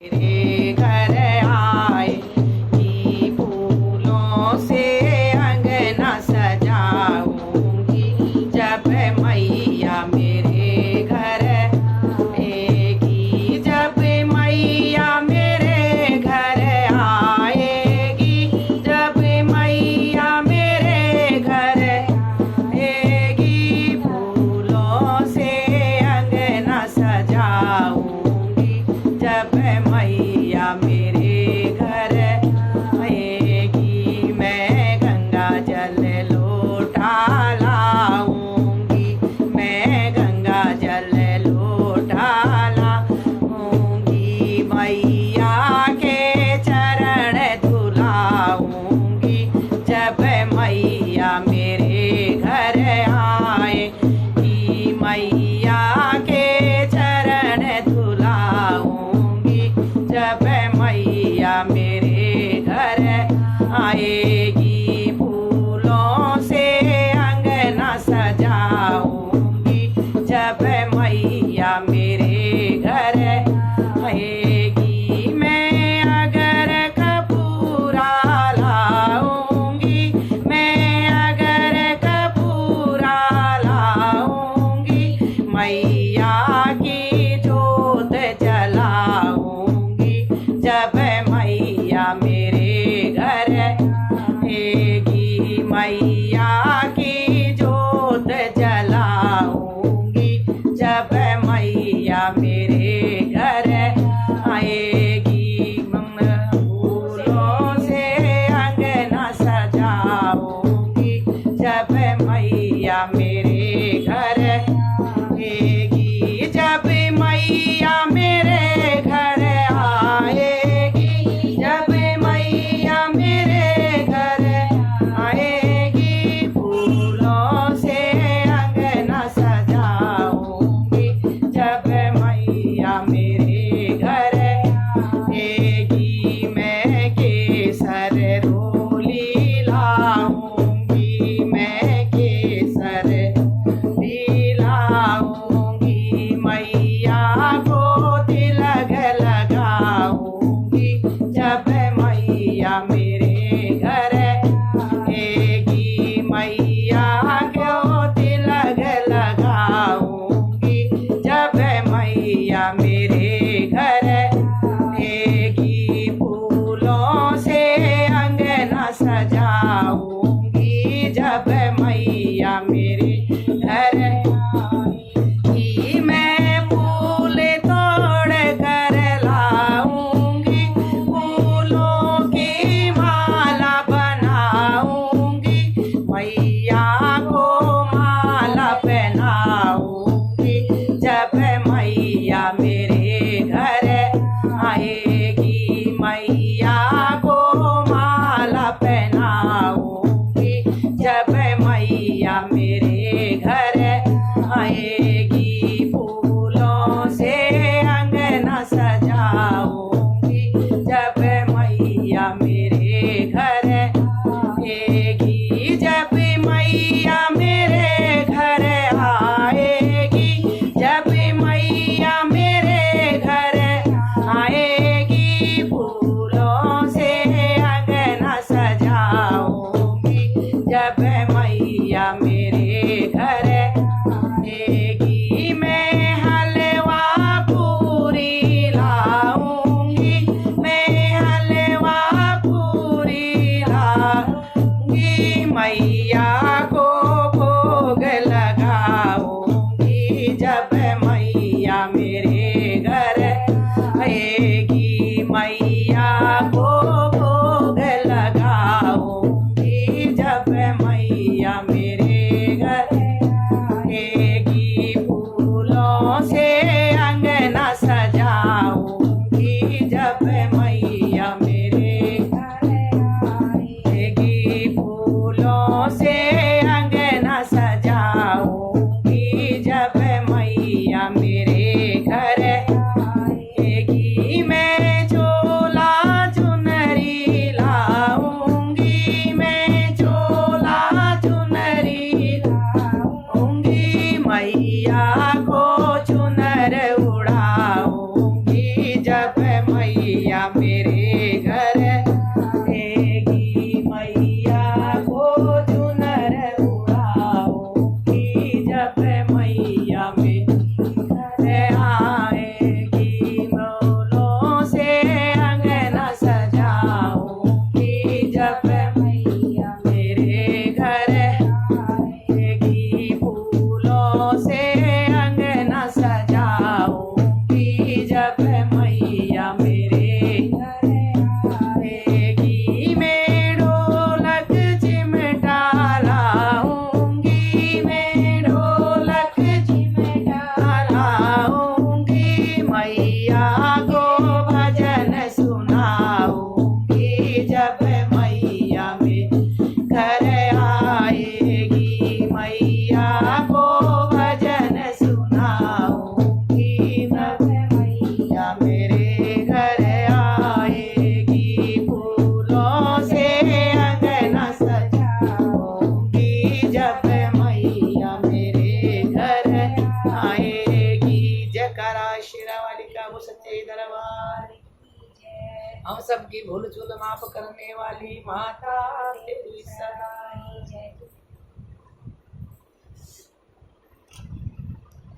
मेरे घर आएगी, फूलों से अंगना सजाऊंगी। जब मैया मेरे घर आएगी, जब मैया मेरे घर आएगी, जब मैया मेरे घर आएगी, फूलों से अंगना सजाऊंगी। जब मैया मेरे घर आएगी, मैं गंगा जल लोटा लाऊंगी, मैं गंगा जल लोटा लाऊंगी। मैया के चरण धुलाऊंगी। जब मैया मेरे घर आएगी, मैया के चरण धुलाऊंगी। जब मैया मेरे घर आएगी, फूलों से अंगना सजाऊंगी। जब मैया मेरे घर आएगी, मैं अगर कपूरा लाऊंगी, मैं अगर कपूरा लाऊंगी, मैया की जोत जलाऊंगी। जब मैया मेरे घर आएगी, मैया की जोत जलाऊंगी। जब मैया मेरे घर आएगी, फूलों से अंगना सजाऊंगी। जब मैया मेरे घर आएगी, जब मैया मेरे घर आएगी, जब मैया मेरे घर आएगी, फूलों से अंगना सजाऊंगी। जब मैया मेरे घर आएगी, मैं केसर रोली लाऊंगी, मैं केसर लाऊंगी। मैया को तिलक लगाऊंगी। जब मैया मेरे घर आएगी, मैया को तिलक लगाऊंगी। जब मैया मेरे घर आएगी, फूलों से अंगना सजाऊंगी। जब मैया मेरे घर आएगी, मैं फूल तोड़ कर लाऊंगी, फूलों की माला बनाऊंगी। मैया को माला पहनाऊंगी। जब मैया मेरे घर आएगी, मैया को माला पहनाऊंगी। जब मैया मेरे घर आएगी, फूलों से अंगना सजाऊंगी। जब मैया मेरे घर आएगी, जब मैया मेरे घर आएगी, जब मैया मेरे घर आएगी, फूलों से अंगना सजाऊंगी। जब मैया मेरे घर आएगी, मैं हलवा पूरी लाऊंगी, मैं हलवा पूरी लाऊंगी। मैया को भोग लगाऊंगी। जब मैया मेरे घर आएगी, मैया को भोग लगाऊंगी। जब मैया मेरे घर आएगी, फूलों से अंगना सजाऊंगी। जब मैया मेरे घर आएगी, फूलों से अंगना सजाऊंगी। जब मैया मेरे घर आएगी, मैं मैया मेरे घर आएगी। मैया को चुनर उड़ाऊंगी जब मैया मेरे घर आएगी। फूलों से अंगना सजाऊंगी जब मैया मेरे घर आएगी। फूलों से अंगना सजाऊंगी जब मैया मेरे घर आएगी। मैं ढोलक चिमटा लाऊंगी, मैं ढोलक चिमटा लाऊंगी। मैया को भजन सुनाऊंगी जब मैया मेरे घर आएगी। मैया को भजन सुनाऊंगी जब मैया मेरे घर आएगी। फूलों से अंगना सजाऊंगी जब मैया मेरे घर आएगी। जयकारा शेरावाली का वो सच्चे दरबार। हम सबकी भूल चूल माफ करने वाली माता